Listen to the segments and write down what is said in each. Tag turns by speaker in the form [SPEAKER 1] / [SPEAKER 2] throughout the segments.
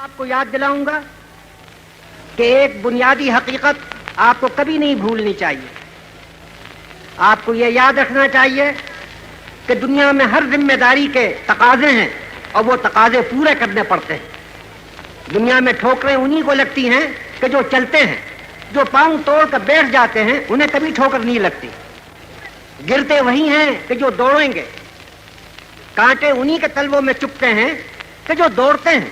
[SPEAKER 1] आपको याद दिलाऊंगा कि एक बुनियादी हकीकत आपको कभी नहीं भूलनी चाहिए। आपको यह याद रखना चाहिए कि दुनिया में हर जिम्मेदारी के तकाजे हैं और वो तकाजे पूरे करने पड़ते हैं। दुनिया में ठोकरें उन्हीं को लगती हैं कि जो चलते हैं, जो पांव तोड़ कर बैठ जाते हैं उन्हें कभी ठोकर नहीं लगती। गिरते वही हैं कि जो दौड़ेंगे, कांटे उन्हीं के तलवों में चुभते हैं कि जो दौड़ते हैं।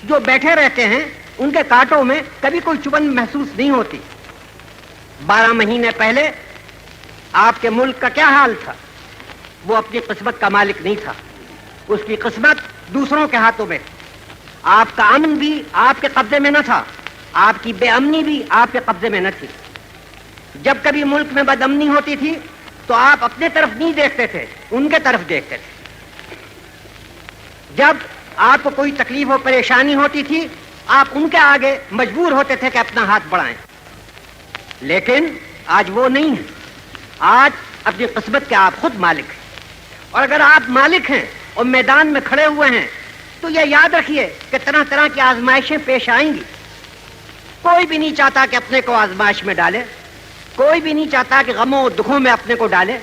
[SPEAKER 1] जो बैठे रहते हैं उनके कांटों में कभी कोई चुभन महसूस नहीं होती। 12 महीने पहले आपके मुल्क का क्या हाल था? वो अपनी किस्मत का मालिक नहीं था, उसकी किस्मत दूसरों के हाथों में। आपका अमन भी आपके कब्जे में न था, आपकी बेअमनी भी आपके कब्जे में न थी। जब कभी मुल्क में बदअमनी होती थी तो आप अपने तरफ नहीं देखते थे, उनके तरफ देखते थे। जब आपको कोई तकलीफ और परेशानी होती थी आप उनके आगे मजबूर होते थे कि अपना हाथ बढ़ाएं। लेकिन आज वो नहीं है। आज अपनी किस्मत के आप खुद मालिक हैं। और अगर आप मालिक हैं और मैदान में खड़े हुए हैं तो यह याद रखिए कि तरह तरह की आजमाइशें पेश आएंगी। कोई भी नहीं चाहता कि अपने को आजमाइश में डाले, कोई भी नहीं चाहता कि गमों और दुखों में अपने को डाले।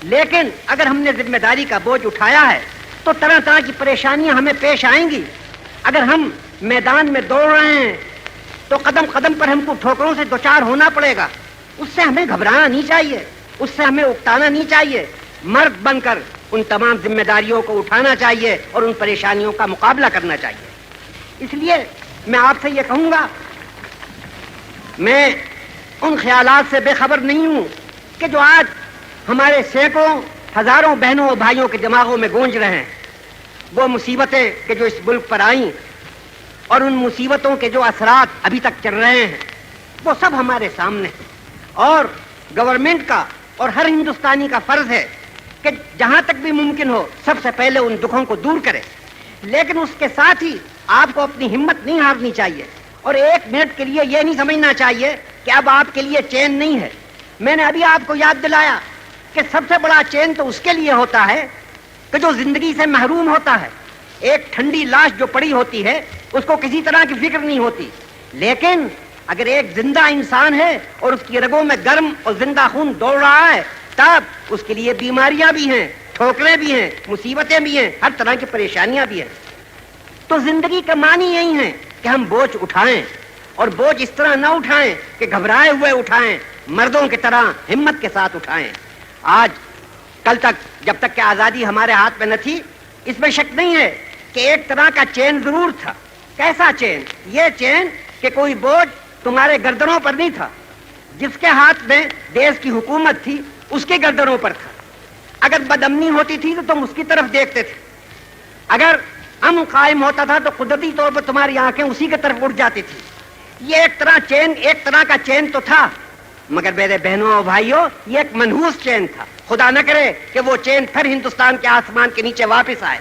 [SPEAKER 1] लेकिन अगर हमने जिम्मेदारी का बोझ उठाया है तो तरह तरह की परेशानियां हमें पेश आएंगी। अगर हम मैदान में दौड़ रहे हैं तो कदम कदम पर हमको ठोकरों से दो चार होना पड़ेगा। उससे हमें घबराना नहीं चाहिए, उससे हमें उकताना नहीं चाहिए। मर्द बनकर उन तमाम जिम्मेदारियों को उठाना चाहिए और उन परेशानियों का मुकाबला करना चाहिए। इसलिए मैं आपसे ये कहूंगा, मैं उन ख्यालात से बेखबर नहीं हूं कि जो आज हमारे सैकड़ों हजारों बहनों और भाइयों के दिमागों में गूंज रहे हैं। वो मुसीबतें कि जो इस मुल्क पर आई और उन मुसीबतों के जो असरात अभी तक चल रहे हैं वो सब हमारे सामने हैं। और गवर्नमेंट का और हर हिंदुस्तानी का फर्ज है कि जहां तक भी मुमकिन हो सबसे पहले उन दुखों को दूर करे। लेकिन उसके साथ ही आपको अपनी हिम्मत नहीं हारनी चाहिए और एक मिनट के लिए यह नहीं समझना चाहिए कि अब आपके लिए चैन नहीं है। मैंने अभी आपको याद दिलाया कि सबसे बड़ा चैन तो उसके लिए होता है कि जो जिंदगी से महरूम होता है। एक ठंडी लाश जो पड़ी होती है उसको किसी तरह की फिक्र नहीं होती। लेकिन अगर एक जिंदा इंसान है और उसकी रगों में गर्म और जिंदा खून दौड़ रहा है तब उसके लिए बीमारियां भी हैं, ठोकरें भी हैं, मुसीबतें भी हैं, हर तरह की परेशानियां भी हैं। तो जिंदगी का मानी यही है कि हम बोझ उठाएं और बोझ इस तरह ना उठाएं कि घबराए हुए उठाएं, मर्दों की तरह हिम्मत के साथ उठाएं। आज कल तक जब तक कि आजादी हमारे हाथ में न थी इसमें शक नहीं है कि एक तरह का चैन जरूर था। कैसा चैन? ये चैन कि कोई बोझ तुम्हारे गर्दनों पर नहीं था। जिसके हाथ में देश की हुकूमत थी उसके गर्दनों पर था। अगर बदअमनी होती थी तो तुम उसकी तरफ देखते थे। अगर अमन कायम होता था तो कुदरती तौर पर तुम्हारी आंखें उसी की तरफ उड़ जाती थी। ये एक तरह का चैन तो था, मगर मेरे बहनों और भाइयों ये एक मनहूस चैन था। खुदा न करे कि वो चैन फिर हिंदुस्तान के आसमान के नीचे वापस आए।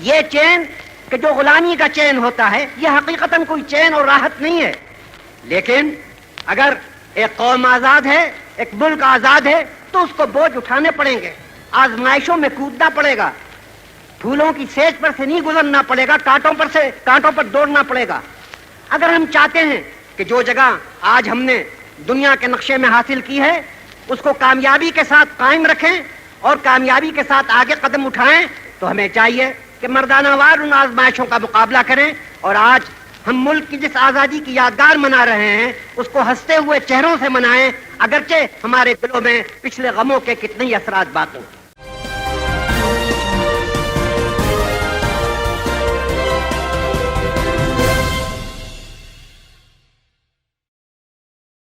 [SPEAKER 1] ये चैन कि जो गुलामी का चैन होता है ये हकीकतन कोई चैन और राहत नहीं है। लेकिन अगर एक कौम आजाद है, एक मुल्क आजाद है तो उसको बोझ उठाने पड़ेंगे, आजमाइशों में कूदना पड़ेगा, फूलों की सेज पर से नहीं गुजरना पड़ेगा, कांटों पर दौड़ना पड़ेगा। अगर हम चाहते हैं कि जो जगह आज हमने दुनिया के नक्शे में हासिल की है उसको कामयाबी के साथ कायम रखें और कामयाबी के साथ आगे कदम उठाएं तो हमें चाहिए कि मर्दानावार उन आजमाइशों का मुकाबला करें। और आज हम मुल्क की जिस आज़ादी की यादगार मना रहे हैं उसको हंसते हुए चेहरों से मनाएं, अगरचे हमारे दिलों में पिछले गमों के कितने ही असरात बाकी हैं।